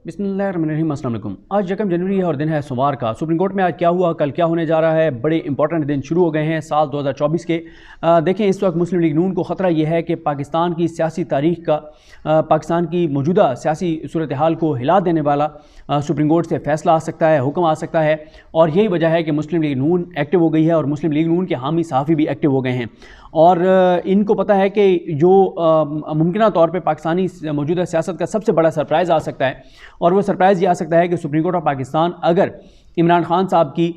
बिस्मिल्लाहिर्रहमानिर्रहीम। अस्सलाम वालेकुम। आज 1 जनवरी है और दिन है सोमवार का। सुप्रीम कोर्ट में आज क्या हुआ, कल क्या होने जा रहा है, बड़े इंपॉर्टेंट दिन शुरू हो गए हैं साल 2024 के। देखें, इस वक्त मुस्लिम लीग नून को ख़तरा यह है कि पाकिस्तान की सियासी तारीख का, पाकिस्तान की मौजूदा सियासी सूरत हाल को हिला देने वाला सुप्रीम कोर्ट से फ़ैसला आ सकता है, हुक्म आ सकता है। और यही वजह है कि मुस्लिम लीग नून एक्टिव हो गई है और मुस्लिम लीग नून के हामी सहाफ़ी भी एक्टिव हो गए हैं। और इनको पता है कि जो मुमकिन तौर पे पाकिस्तानी मौजूदा सियासत का सबसे बड़ा सरप्राइज़ आ सकता है, और वो सरप्राइज़ ये आ सकता है कि सुप्रीम कोर्ट ऑफ पाकिस्तान अगर इमरान खान साहब की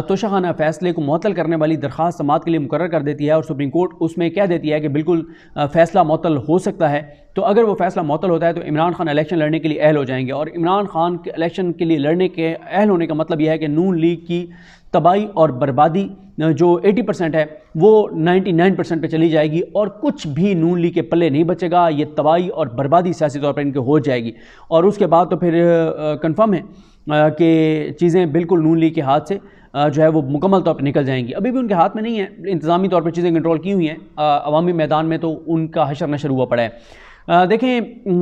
तोशाखाना फ़ैसले को मुअत्तल करने वाली दरख्वास्त समाअत के लिए मुकर्रर कर देती है और सुप्रीम कोर्ट उसमें कह देती है कि बिल्कुल फ़ैसला मुअत्तल हो सकता है, तो अगर वो फ़ैसला मुअत्तल होता है तो इमरान खान इलेक्शन लड़ने के लिए अहल हो जाएंगे। और इमरान खान के इलेक्शन के लिए लड़ने के अहल होने का मतलब यह है कि नून लीग की तबाही और बर्बादी जो 80% है वो 99% पे चली जाएगी और कुछ भी नून लीग के पल्ले नहीं बचेगा। ये तबाही और बर्बादी सियासी तौर पर इनके हो जाएगी और उसके बाद तो फिर कंफर्म है कि चीज़ें बिल्कुल नून लीग के हाथ से जो है वो मुकम्मल तौर पर निकल जाएंगी। अभी भी उनके हाथ में नहीं है, इंतज़ामी तौर पर चीज़ें कंट्रोल की हुई हैं, अवामी मैदान में तो उनका हशर नशर हुआ पड़ा है। देखें,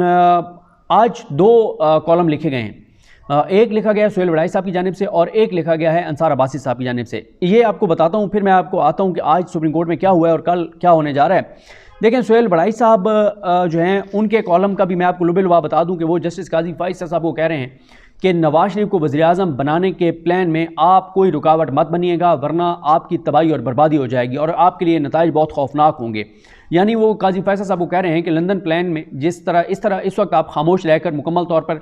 आज 2 कॉलम लिखे गए हैं। एक लिखा गया है सुहेल वड़ाई साहब की जानिब से और एक लिखा गया है अंसार अब्बासी साहब की जानिब से। ये आपको बताता हूँ, फिर मैं आपको आता हूँ कि आज सुप्रीम कोर्ट में क्या हुआ है और कल क्या होने जा रहा है। देखें, सुहेल वड़ाई साहब जो हैं उनके कॉलम का भी मैं आपको लुबे-लुबा बता दूँ कि वो जस्टिस काजी फाइज़ साहब को कह रहे हैं कि नवाज शरीफ को वज़ीर-ए-आज़म बनाने के प्लान में आप कोई रुकावट मत बनिएगा, वरना आपकी तबाही और बर्बादी हो जाएगी और आपके लिए नताइज बहुत खौफनाक होंगे। यानी वो काजी फैसल साहब को कह रहे हैं कि लंदन प्लान में इस वक्त आप खामोश रहकर मुकम्मल तौर पर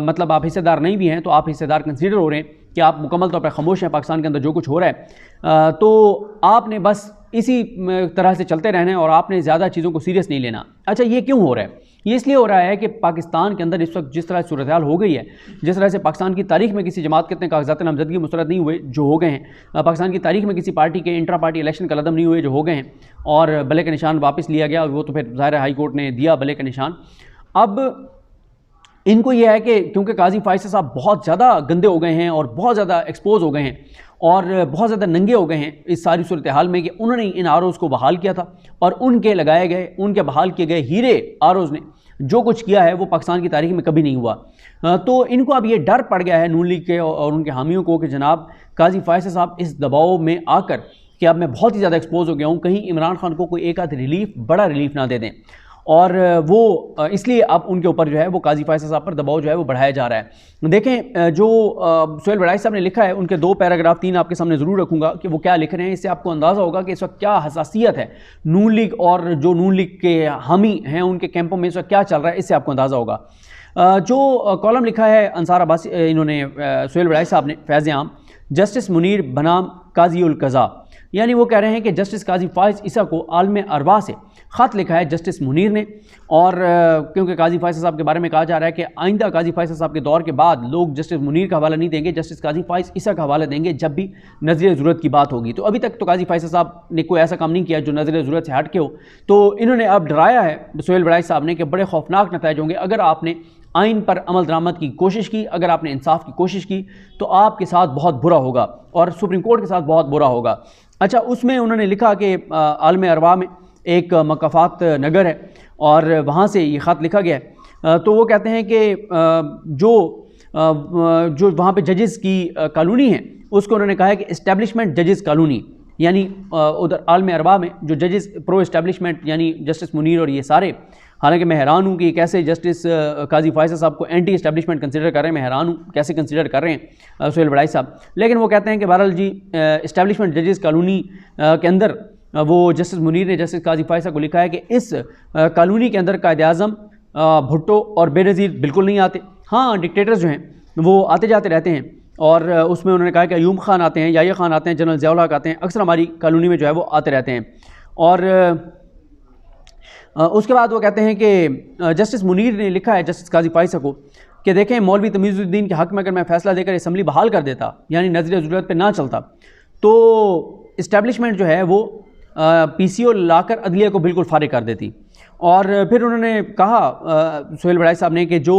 मतलब आप हिस्सेदार नहीं भी हैं तो आप हिस्सेदार कंसीडर हो रहे हैं कि आप मुकम्मल तौर पर खामोश हैं पाकिस्तान के अंदर जो कुछ हो रहा है, तो आपने बस इसी तरह से चलते रहना है और आपने ज़्यादा चीज़ों को सीरियस नहीं लेना। अच्छा, ये क्यों हो रहा है? ये इसलिए हो रहा है कि पाकिस्तान के अंदर इस वक्त जिस तरह सूरत हाल हो गई है, जिस तरह से पाकिस्तान की तारीख में किसी जमात के इतने कागजात नामजदगी मुस्तरद नहीं हुए जो हो गए हैं, पाकिस्तान की तारीख में किसी पार्टी के इंट्रा पार्टी इलेक्शन का कदम नहीं हुए जो हो गए हैं, और बले का निशान वापस लिया गया, वो तो फिर ज़ाहिर हाई कोर्ट ने दिया बले का निशान। अब इनको यह है कि क्योंकि काजी फाइज़ साहब बहुत ज़्यादा गंदे हो गए हैं और बहुत ज़्यादा एक्सपोज हो गए हैं और बहुत ज़्यादा नंगे हो गए हैं इस सारी सूरत हाल में कि उन्होंने इन आरोज़ को बहाल किया था और उनके लगाए गए, उनके बहाल किए गए हीरे आरोज़ ने जो कुछ किया है वो पाकिस्तान की तारीख में कभी नहीं हुआ। तो इनको अब ये डर पड़ गया है नून लीग के और उनके हामियों को कि जनाब काजी फाइज़ साहब इस दबाव में आकर कि अब मैं बहुत ही ज़्यादा एक्सपोज हो गया हूँ, कहीं इमरान खान को कोई एक आध रिलीफ, बड़ा रिलीफ ना दे दें, और वो इसलिए अब उनके ऊपर जो है वो काजी फाइज़ साहब पर दबाव जो है वो बढ़ाया जा रहा है। देखें, जो सुहेल वड़ाई साहब ने लिखा है उनके 2 पैराग्राफ 3 आपके सामने ज़रूर रखूँगा कि वो क्या लिख रहे हैं। इससे आपको अंदाज़ा होगा कि इस वक्त क्या हसासियत है नून लीग और जो नून लीग के हामी हैं उनके कैंपों में इस वक्त क्या चल रहा है, इससे आपको अंदाज़ा होगा। जो कॉलम लिखा है अंसार अब्बासी, इन्होंने सुहेल वड़ाई साहब ने, फैज़ आम जस्टिस मुनीर बनाम काजी उल कज़ा, यानी वो कह रहे हैं कि जस्टिस काजी फाइज़ ईसा को आलम अरवा से ख़त लिखा है जस्टिस मुनीर ने। और क्योंकि काजी फाइज़ साहब के बारे में कहा जा रहा है कि आइंदा काजी फाइज़ साहब के दौर के बाद लोग जस्टिस मुनीर का हवाला नहीं देंगे, जस्टिस काजी फाइज़ ईसा का हवाला देंगे जब भी नज़र ज़रूरत की बात होगी। तो अभी तक तो काजी फाइज़ साहब ने कोई ऐसा काम नहीं किया जो नज़र ज़रूरत से हट के हो, तो इन्होंने अब डराया है सुहेल वड़ाई साहब ने कि बड़े खौफनाक नताइज होंगे अगर आपने आइन पर अमल दरामद की कोशिश की, अगर आपने इंसाफ की कोशिश की तो आपके साथ बहुत बुरा होगा और सुप्रीम कोर्ट के साथ बहुत बुरा होगा। अच्छा, उसमें उन्होंने लिखा कि आलम अरवा में एक मकाफात नगर है और वहाँ से ये ख़त लिखा गया है। तो वो कहते हैं कि जो वहाँ पे जजेस की कॉलोनी है उसको उन्होंने कहा है कि इस्टेब्लिशमेंट जजेस कॉलोनी, यानी उधर आलम अरवा में जो जजेस प्रो इस्टेब्लिशमेंट यानी जस्टिस मुनीर और ये सारे, हालांकि मैं हैरान हूँ कि कैसे जस्टिस काजी फाइज़ साहब को एंटी इस्टेब्लिशमेंट कंसिडर कर रहे हैं, मैं हैरान हूँ कैसे कंसिडर कर रहे हैं सुहेल वड़ाई साहब। लेकिन वो कहते हैं कि बहरहाल जी इस्टेब्लिशमेंट जजेस कॉलोनी के अंदर वो जस्टिस मुनीर ने जस्टिस काजी फाइज़ साहब को लिखा है कि इस कॉलोनी के अंदर कायद-ए-आज़म भुट्टो और बेनज़ीर बिल्कुल नहीं आते। हाँ, डिक्टेटर्स जो हैं वो आते जाते रहते हैं और उसमें उन्होंने कहा कि अयूब खान आते हैं, याह्या खान आते हैं, जनरल ज़िया उल हक आते हैं, अक्सर हमारी कॉलोनी में जो है वो आते रहते हैं। और उसके बाद वो कहते हैं कि जस्टिस मुनीर ने लिखा है जस्टिस काजी फाइज़ साहब को कि देखें, मौलवी तमीज़ुद्दीन के हक़ में अगर मैं फ़ैसला देकर असम्बली बहाल कर देता यानी नज़र ज़रूरत पर ना चलता तो इस्टेब्लिशमेंट जो है वो PCO लाकर अदलिया को बिल्कुल फारिग कर देती। और फिर उन्होंने कहा सुहेल वड़ाई साहब ने कि जो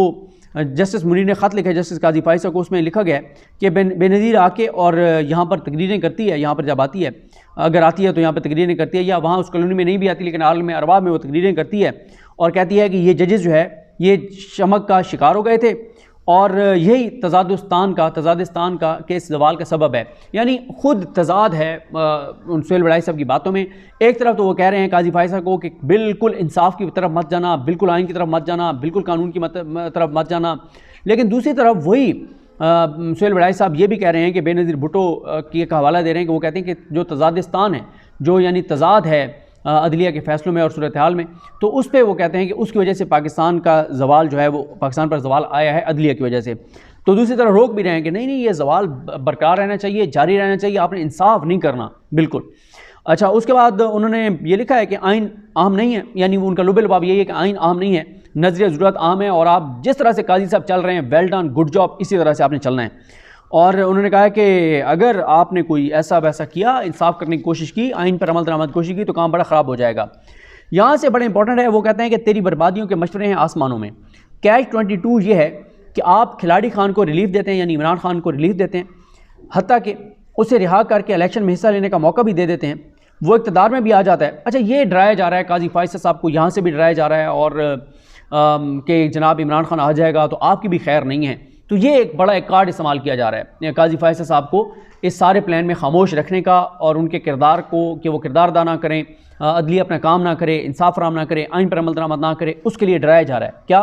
जस्टिस मुनीर ने ख़त लिखा है जस्टिस काजी फाइज़ साहब को, उसमें लिखा गया है कि बेनज़ीर आके और यहाँ पर तकरीरें करती है, यहाँ पर जब आती है, अगर आती है तो यहाँ पर तकरीरें करती है, या वहाँ उस कॉलोनी में नहीं भी आती लेकिन आलम अरवा में वो तकरीरें करती है और कहती है कि ये जजेस जो है ये चमक का शिकार हो गए थे और यही तजादिस्तान का के इस जवाल का सबब है। यानी ख़ुद तजाद है उन सुहेल बड़ाई साहब की बातों में। एक तरफ तो वो कह रहे हैं काजी फायज़ को कि बिल्कुल इंसाफ की तरफ मत जाना, बिल्कुल आइन की तरफ मत जाना, बिल्कुल कानून की तरफ मत जाना, लेकिन दूसरी तरफ वही सुहेल बड़ाई साहब ये भी कह रहे हैं कि बेनज़ीर भुट्टो की एक हवाला दे रहे हैं कि वो कहते हैं कि जो तजादिस्तान है, जो यानी तजाद है अदलिया के फ़ैसलों में और सूरत हाल में, तो उस पर वो कहते हैं कि उसकी वजह से पाकिस्तान का जवाल जो है वो पाकिस्तान पर जवाल आया है अदलिया की वजह से। तो दूसरी तरफ रोक भी रहे हैं कि नहीं नहीं, ये जवाल बरकरार रहना चाहिए, जारी रहना चाहिए, आपने इंसाफ नहीं करना बिल्कुल। अच्छा, उसके बाद उन्होंने ये लिखा है कि आइन अहम नहीं है, यानी उनका लुबे लुबाब यही है कि आइन अहम नहीं है, नज़रिया ज़रूरत अहम है, और आप जिस तरह से काजी साहब चल रहे हैं, वेल डन, गुड जॉब, इसी तरह से आपने चलना है। और उन्होंने कहा कि अगर आपने कोई ऐसा वैसा किया, इंसाफ करने की कोशिश की, आइन पर अमल दरामद कोशिश की, तो काम बड़ा ख़राब हो जाएगा। यहाँ से बड़ा इंपॉर्टेंट है, वो कहते हैं कि तेरी बर्बादियों के मशवरे हैं आसमानों में। कैच 22 ये है कि आप खिलाड़ी खान को रिलीफ देते हैं, यानी इमरान खान को रिलीफ देते हैं, हत्ता कि उसे रिहा करके इलेक्शन में हिस्सा लेने का मौका भी दे देते हैं, वो इक़्तिदार में भी आ जाता है। अच्छा, ये डराया जा रहा है काजी फायज़ साहब को, यहाँ से भी डराया जा रहा है, और कि जनाब इमरान खान आ जाएगा तो आपकी भी खैर नहीं है। तो ये एक बड़ा एक कार्ड इस्तेमाल किया जा रहा है काजी फायज़ साहब को इस सारे प्लान में खामोश रखने का, और उनके किरदार को कि वो किरदार अदा ना करें, अदलिया अपना काम ना करे, इंसाफ फराम ना करे, आइन पर अमल दरामद ना करे, उसके लिए डराया जा रहा है। क्या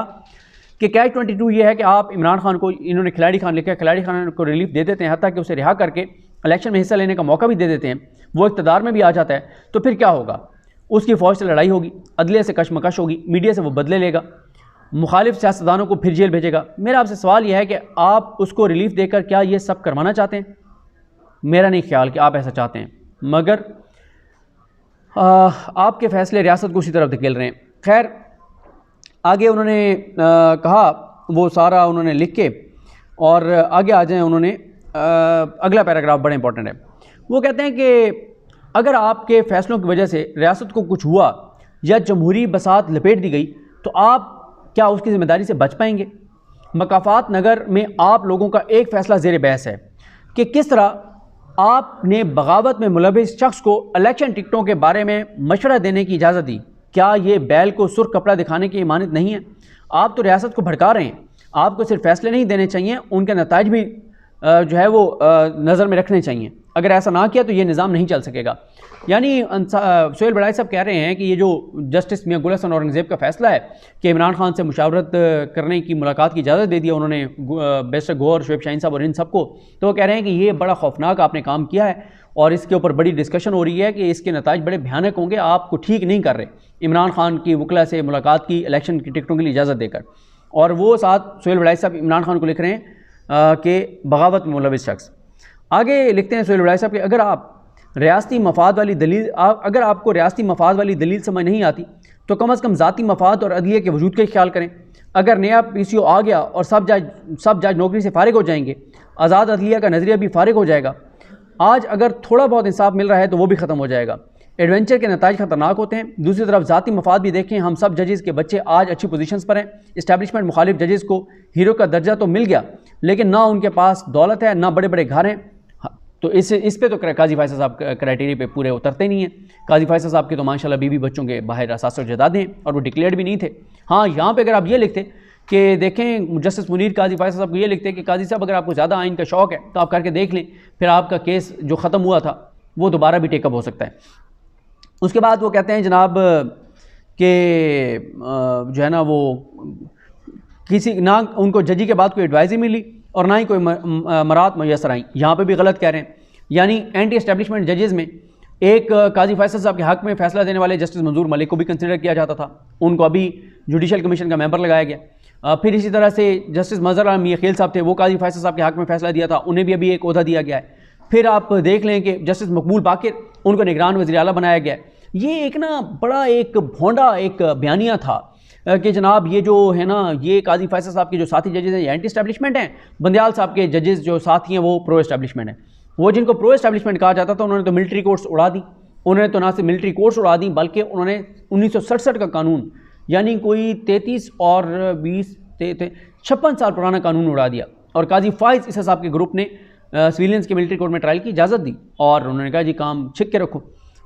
कि कैच 22 ये है कि आप इमरान खान को, इन्होंने खिलाड़ी खान लिखा है, खिलाड़ी खान को रिलीफ दे देते हैं, हत्ता कि उसे रिहा करके इलेक्शन में हिस्सा लेने का मौका भी दे देते हैं, वो इक़्तिदार में भी आ जाता है। तो फिर क्या होगा? उसकी फ़ौज से लड़ाई होगी, अदलिया से कशमकश होगी, मीडिया से वो बदले लेगा, मुखालिफ सियासतदानों को फिर जेल भेजेगा। मेरा आपसे सवाल यह है कि आप उसको रिलीफ देकर क्या ये सब करवाना चाहते हैं? मेरा नहीं ख्याल कि आप ऐसा चाहते हैं, मगर आपके फ़ैसले रियासत को उसी तरफ धकेल रहे हैं। खैर, आगे उन्होंने कहा, वो सारा उन्होंने लिख के, और आगे आ जाएँ, उन्होंने अगला पैराग्राफ बड़ा इंपॉर्टेंट है। वो कहते हैं कि अगर आपके फ़ैसलों की वजह से रियासत को कुछ हुआ या जमहूरी बसात लपेट दी गई, तो आप क्या उसकी ज़िम्मेदारी से बच पाएंगे? मकाफात नगर में आप लोगों का एक फ़ैसला ज़ेर बहस है कि किस तरह आपने बगावत में मुलविस शख्स को इलेक्शन टिकटों के बारे में मशवरा देने की इजाज़त दी। क्या ये बैल को सुर्ख कपड़ा दिखाने की इमानत नहीं है? आप तो रियासत को भड़का रहे हैं। आपको सिर्फ फैसले नहीं देने चाहिए, उनके नताइज भी जो है वो नज़र में रखने चाहिए। अगर ऐसा ना किया तो ये निज़ाम नहीं चल सकेगा। यानी सुहेल बड़ाई साहब कह रहे हैं कि ये जो जस्टिस मियां गुल हसन औरंगज़ेब का फ़ैसला है कि इमरान खान से मुशावरत करने की, मुलाकात की इजाज़त दे दिया उन्होंने बैरिस्टर गौहर, शुएब शाहीन साहब और इन सबको, तो वो कह रहे हैं कि ये बड़ा खौफनाक आपने काम किया है, और इसके ऊपर बड़ी डिस्कशन हो रही है कि इसके नताइज बड़े भयानक होंगे, आपको ठीक नहीं कर रहे इमरान खान की वकला से मुलाकात की इलेक्शन की टिकटों के लिए इजाज़त देकर। और वो साथ सुहेल बड़ाई साहब इमरान खान को लिख रहे हैं कि बगावत में मुलविस शख्स। आगे लिखते हैं सुहेल बड़ाई साहब कि अगर आप रियासती मफाद वाली दलील, अगर आपको रियासती मफाद वाली दलील समझ नहीं आती तो कम अज़ कम ज़ाती मफाद और अदलिया के वजूद का ही ख्याल करें। अगर नया PCO आ गया और सब जज नौकरी से फारिग हो जाएंगे, आज़ाद अदलिया का नज़रिया भी फारिग हो जाएगा। आज अगर थोड़ा बहुत इंसाफ मिल रहा है तो वो भी ख़त्म हो जाएगा। एडवेंचर के नताइज ख़तरनाक होते हैं। दूसरी तरफ ज़ाती मफाद भी देखें, हम सब जजेस के बच्चे आज अच्छी पोजीशंस पर हैं। इस्टेब्लिशमेंट मुखालिफ जजेस को हीरो का दर्जा तो मिल गया, लेकिन ना उनके पास दौलत है, ना बड़े बड़े घर हैं। तो इस पे तो काजी फायज़ साहब क्राइटेरिया पे पूरे उतरते नहीं हैं। काजी फायज़ साहब के तो माशाल्लाह बीवी बच्चों के बाहर असास और जदादे हैं, और वो डिक्लेयर्ड भी नहीं थे। हाँ, यहाँ पे अगर आप ये लिखते कि देखें, जस्टिस मुनीर काजी फायज़ साहब को ये लिखते कि काजी साहब अगर आपको ज़्यादा आइन का शौक़ है तो आप करके देख लें, फिर आपका केस जो ख़त्म हुआ था वो दोबारा भी टेकअप हो सकता है। उसके बाद वो कहते हैं जनाब कि जो है ना, वो किसी ना उनको जजी के बाद कोई एडवाइज़री मिली और ना ही कोई मरात मैसर आई। यहाँ पे भी गलत कह रहे हैं। यानी एंटी एस्टेब्लिशमेंट जजेस में एक काजी फैसल साहब के हक़ में फ़ैसला देने वाले जस्टिस मंजूर मलिक को भी कंसिडर किया जाता था, उनको अभी जुडिशल कमीशन का मेंबर लगाया गया। फिर इसी तरह से जस्टिस मज़हर आलम मियां खेल साहब थे, वो काजी फैसल साहब के हक़ में फ़ैसला दिया था, उन्हें भी अभी एक ओहदा दिया गया है। फिर आप देख लें कि जस्टिस मकबूल बाकिर, उनको निगरान वज़ीर आला बनाया गया। ये एक ना बड़ा एक भोंडा एक बयानिया था कि जनाब ये जो है ना, ये काजी फैसल साहब के जो साथी जजेस हैं ये एंटी एस्टेब्लिशमेंट हैं, बंदयाल साहब के जजेस जो साथी हैं वो प्रो एस्टेब्लिशमेंट हैं। वो जिनको प्रो एस्टेब्लिशमेंट कहा जाता था उन्होंने तो मिलिट्री कोर्ट्स उड़ा दी। उन्होंने तो ना सिर्फ मिलिट्री कोर्ट्स उड़ा दी, बल्कि उन्होंने 1967 का कानून, यानी कोई 33 और 20 56 साल पुराना कानून उड़ा दिया। और काजी फाइज इसा साहब के ग्रुप ने सिविलियंस के मिलिट्री कोर्ट में ट्रायल की इजाज़त दी, और उन्होंने कहा जी काम छिक के रखो।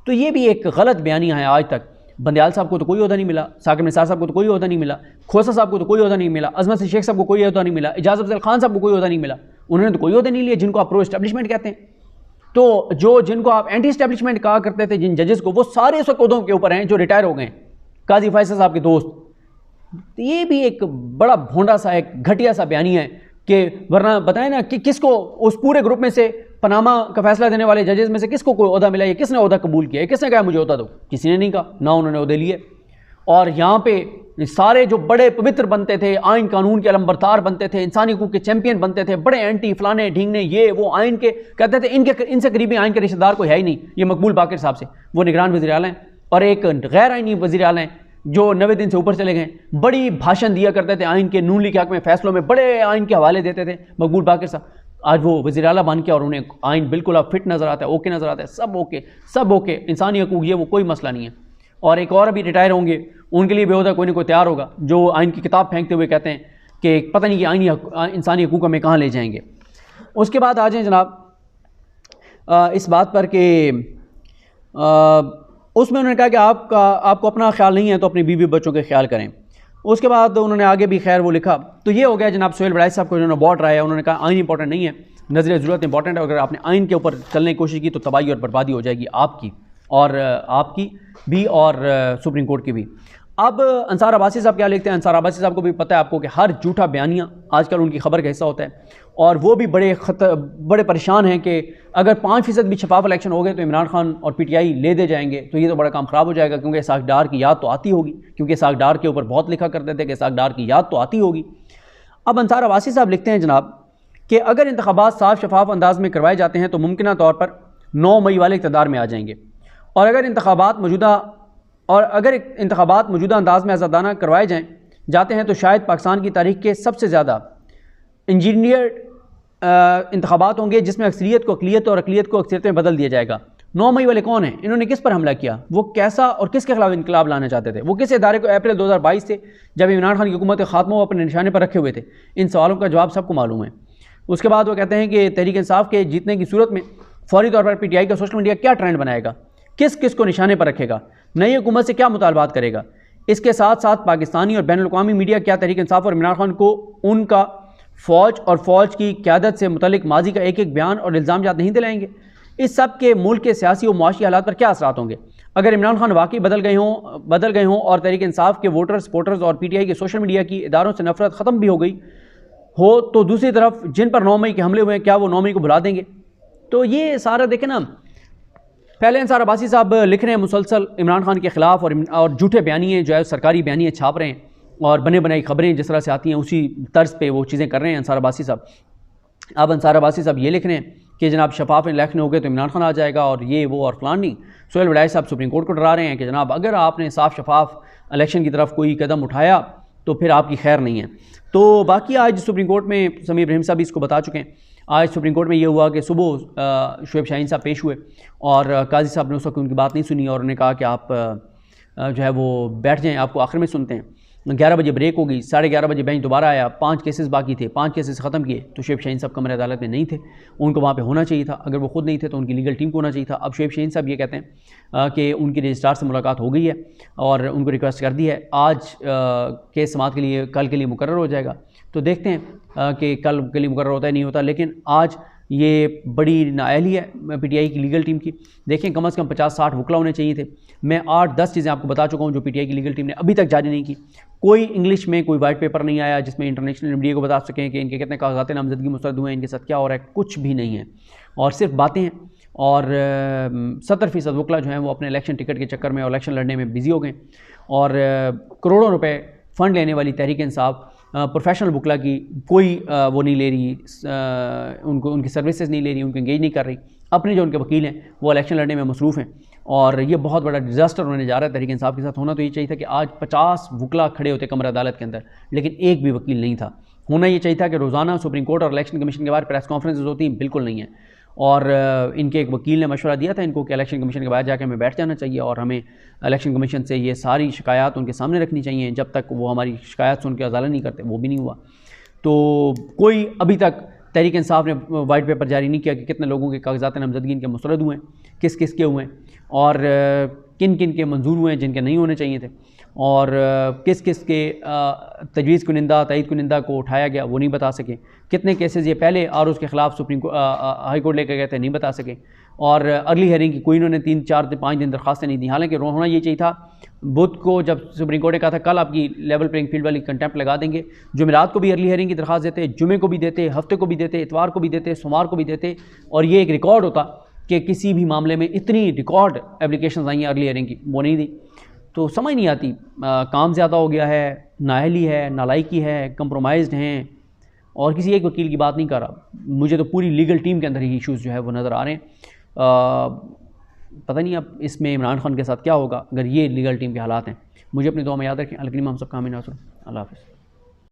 तो ये भी एक गलत बयानिया है आज तक। बंदयाल साहब को तो कोई ओहदा नहीं मिला, साकिब निसार साहब को तो कोई ओहदा नहीं मिला, खोसा साहब को तो कोई ओहदा नहीं मिला, अजमत शेख साहब को कोई ओहदा नहीं मिला, इजाज़ अफजल खान साहब को कोई ओहदा नहीं मिला। उन्होंने तो कोई ओहदा नहीं लिया जिनको आप प्रो एस्टेब्लिशमेंट कहते हैं। तो जो जिनको आप एंटी एस्टेब्लिशमेंट कहा करते थे, जिन जजेस को, वो सारे इस वक्त ओहदों के ऊपर हैं जो रिटायर हो गए। काजी फैसल साहब के दोस्त, तो ये भी एक बड़ा भोंडा सा, एक घटिया सा बयानिया है कि वरना बताएं ना कि किसको उस पूरे ग्रुप में से, पनामा का फैसला देने वाले जजेस में से किसको कोई ओहदा मिला, या किसने ओहदा कबूल किया, किसने कहा मुझे ओहदा दो? किसी ने नहीं कहा, ना उन्होंने ओहदे लिए। और यहाँ पे सारे जो बड़े पवित्र बनते थे, आइन कानून के अलंबरदार बनते थे, इंसानी हकूक़ के चैंपियन बनते थे, बड़े एंटी फलाने ढींगने ये वो, आइन के कहते थे इनसे करीबी आइन के रिश्तेदार कोई है ही नहीं, ये मकबूल बाकिर साहब से, वो निगरान वज़ीर आला हैं, और एक गैर आइनी वज़ीर आला हैं जो 90 दिन से ऊपर चले गए। बड़ी भाषण दिया करते थे आइन के, नून लीग के हक़ में फैसलों में बड़े आइन के हवाले देते थे मकबूल बाकिर साहब। आज वो वज़ीर आला बन के और उन्हें आइन बिल्कुल अब फिट नज़र आता है, ओके नज़र आता है, सब ओके, सब ओके, इंसानी हकूक़ ये वो कोई मसला नहीं है। और एक और अभी रिटायर होंगे, उनके लिए बेहुदा कोई ना कोई तैयार होगा जो आइन की किताब फेंकते हुए कहते हैं कि पता नहीं कि आइनी इंसानी हकूक़ हमें कहाँ ले जाएंगे। उसके बाद आ जाएँ जनाब इस बात पर कि उसमें उन्होंने कहा कि आपको अपना ख्याल नहीं है तो अपनी बीवी बच्चों के ख्याल करें। उसके बाद उन्होंने आगे भी खैर वो लिखा, तो ये हो गया जनाब सोहेल बड़ाई साहब को जिन्होंने बहुत राय है। उन्होंने कहा आइन इंपॉर्टेंट नहीं है, नज़र ज़रूरत इंपॉर्टेंट है। अगर आपने आइन के ऊपर चलने की कोशिश की तो तबाही और बर्बादी हो जाएगी आपकी भी और सुप्रीम कोर्ट की भी। अब अंसार अब्बासी साहब क्या लिखते हैं? अंसार अब्बासी साहब को भी पता है आपको कि हर झूठा बयानिया आजकल उनकी खबर का हिस्सा होता है, और वो भी बड़े परेशान हैं कि अगर 5% भी शफाफ इलेक्शन हो गए तो इमरान खान और PTI ले दे जाएंगे, तो ये तो बड़ा काम ख़राब हो जाएगा, क्योंकि इसाक डार की याद तो आती होगी, क्योंकि इसाक डार के ऊपर बहुत लिखा करते थे कि इसाक डार की याद तो आती होगी। अब अंसार अब्बासी साहब लिखते हैं जनाब कि अगर इंतखाबात साफ शफाफ अंदाज में करवाए जाते हैं तो मुमकिन तौर पर 9 मई वाले इक़्तिदार में आ जाएंगे, और अगर इंतखाबात मौजूदा अंदाज में आज़ादाना करवाए जाते हैं तो शायद पाकिस्तान की तारीख के सबसे ज़्यादा इंजीनियर्ड इंतखाबात होंगे जिसमें अक्सरियत को अक़लियत और अक़लियत को अक्सरियत में बदल दिया जाएगा। 9 मई वाले कौन हैं? इन्होंने किस पर हमला किया? वो कैसा और किसके खिलाफ इनकलाब लाना चाहते थे? वो किस इदारे को अप्रैल 2022 से जब इमरान खान की हुकूमत खात्मा वो अपने निशाने पर रखे हुए थे? इन सवालों का जवाब सबको मालूम है। उसके बाद वो कहते हैं कि तहरीक इंसाफ के जीतने की सूरत में फौरी तौर पर PTI का सोशल मीडिया क्या ट्रेंड बनाएगा, किस किस को निशाने पर रखेगा, नई हुकूमत से क्या मुतालबात करेगा। इसके साथ साथ पाकिस्तानी और बैनुल अक़वामी मीडिया क्या तहरीक इंसाफ और इमरान खान को उनका फ़ौज और फ़ौज की क़यादत से मुतल्लिक माजी का एक एक बयान और इल्ज़ाम नहीं दिलाएंगे। इस सब के मुल्क के सियासी और मुआशी हालात पर क्या असरात होंगे? अगर इमरान खान वाकई बदल गए हों और तहरीक इंसाफ के वोटर्स, सपोर्टर्स और PTI के सोशल मीडिया की इदारों से नफरत ख़त्म भी हो गई हो, तो दूसरी तरफ जिन पर 9 मई के हमले हुए हैं क्या वो 9 मई को भुला देंगे? तो ये सारा देखें ना, पहले अंसार अब्बासी साहब लिख रहे हैं मुसलसल इमरान खान के ख़िलाफ़ और झूठे बयानिए जो है सरकारी बयानिए छाप रहे हैं, और बने बनाई खबरें जिस तरह से आती हैं उसी तर्ज पे वो चीज़ें कर रहे हैं अंसार अब्बासी साहब। अब अंसार अब्बासी साहब ये लिख रहे हैं कि जनाब शफाफ इलेक्शन हो गए तो इमरान खान आ जाएगा और ये वो और फलान नहीं। सोहेल बड़ाई साहब सुप्रीम कोर्ट को डरा रहे हैं कि जनाब अगर आपने साफ शफाफ इलेक्शन की तरफ कोई कदम उठाया तो फिर आपकी खैर नहीं है। तो बाकी आज सुप्रीम कोर्ट में समीर इब्राहिम साहब इसको बता चुके हैं। आज सुप्रीम कोर्ट में ये हुआ कि सुबह शुएब शाहीन साहब पेश हुए और काजी साहब ने उस वक्त उनकी बात नहीं सुनी और उन्होंने कहा कि आप जो है वो बैठ जाएं, आपको आखिर में सुनते हैं। 11 बजे ब्रेक हो गई, 11:30 बजे बेंच दोबारा आया, 5 केसेस बाकी थे, 5 केसेस ख़त्म किए। तो शुएब शाहीन साहब कमरे अदालत में नहीं थे, उनको वहाँ पे होना चाहिए था। अगर वो खुद नहीं थे तो उनकी लीगल टीम को होना चाहिए था। अब शुएब शाहीन साहब ये कहते हैं कि उनकी रजिस्ट्रार से मुलाकात हो गई है और उनको रिक्वेस्ट कर दी है, आज केस समाअत के लिए कल के लिए मुकर्रर हो जाएगा। तो देखते हैं कि कल के लिए मुकर्रर होता है नहीं होता, लेकिन आज ये बड़ी नाअहली है PTI की लीगल टीम की। देखें कम से कम 50-60 वकला होने चाहिए थे। मैं 8-10 चीज़ें आपको बता चुका हूँ जो PTI की लीगल टीम ने अभी तक जारी नहीं की। कोई इंग्लिश में कोई वाइट पेपर नहीं आया जिसमें इंटरनेशनल मीडिया को बता सकें कि इनके कितने कागजात नामजदगी मुस्तरद हुए हैं, इनके साथ क्या हो रहा है, कुछ भी नहीं है और सिर्फ बातें हैं। और 70% वकला जो हैं वो अपने इलेक्शन टिकट के चक्कर में और इलेक्शन लड़ने में बिजी हो गए और करोड़ों रुपए फ़ंड लेने वाली तहरीक इंसाफ प्रोफेशनल वकला की कोई वो नहीं ले रही, उनकी सर्विसेज नहीं ले रही, उनको एंगेज नहीं कर रही। अपने जो उनके वकील हैं वो इलेक्शन लड़ने में मसरूफ़ हैं और ये बहुत बड़ा डिज़ास्टर होने जा रहा है तहरीक इंसाफ के साथ। होना तो ये चाहिए था कि आज 50 वकला खड़े होते कमरा अदालत के अंदर, लेकिन एक भी वकील नहीं था। होना ये चाहिए था कि रोज़ाना सुप्रीम कोर्ट और इलेक्शन कमीशन के बाहर प्रेस कॉन्फ्रेंसेज होती हैं, बिल्कुल नहीं है। और इनके एक वकील ने मशवरा दिया था इनको कि इलेक्शन कमीशन के बाहर जाकर हमें बैठ जाना चाहिए और हमें इलेक्शन कमीशन से ये सारी शिकायत उनके सामने रखनी चाहिए। जब तक वो हमारी शिकायत सुन के अजाला नहीं करते, वो भी नहीं हुआ। तो कोई अभी तक तहरीक इंसाफ ने वाइट पेपर जारी नहीं किया कि कितने लोगों के कागजात नामजदगी इनके मुस्तरद हुए हैं, किस किस के हुए हैं। और किन किन के मंजूर हुए हैं, जिनके नहीं होने चाहिए थे, और किस किस के तजवीज़ कुनिंदा, तईद कुनिंदा को उठाया गया वो नहीं बता सके। कितने केसेस ये पहले और उसके ख़िलाफ़ सुप्रीम हाई कोर्ट लेकर गए थे, नहीं बता सके। और अर्ली हेयरिंग की कोई इन्होंने 3, 4, 5 दिन दरख्वास्तें नहीं दी। हालांकि होना ये चाहिए था बुध को, जब सुप्रीम कोर्ट ने कहा था कल आपकी लेवल प्लेइंग फील्ड वाली कंटेम्प्ट लगा देंगे, जुमेरात को भी अर्ली हेयरिंग की दरख्वास्त देते, जुमे को भी देते, हफ्ते को भी देते, इतवार को भी देते, सोमवार को भी देते, और ये एक रिकॉर्ड होता कि किसी भी मामले में इतनी रिकॉर्ड एप्लीकेशन आई हैं अर्ली हेयरिंग की, वो नहीं दी। तो समझ नहीं आती, काम ज़्यादा हो गया है, नाअहली है, नालायकी है, कंप्रोमाइज़्ड हैं, और किसी एक वकील की बात नहीं कर रहा। मुझे तो पूरी लीगल टीम के अंदर ही इश्यूज़ जो है वो नज़र आ रहे हैं। पता नहीं अब इसमें इमरान खान के साथ क्या होगा अगर ये लीगल टीम के हालात हैं। मुझे अपनी दुआ में याद रखें। अल करीम हम सब का आमीन। अल्लाह हाफ़िज़।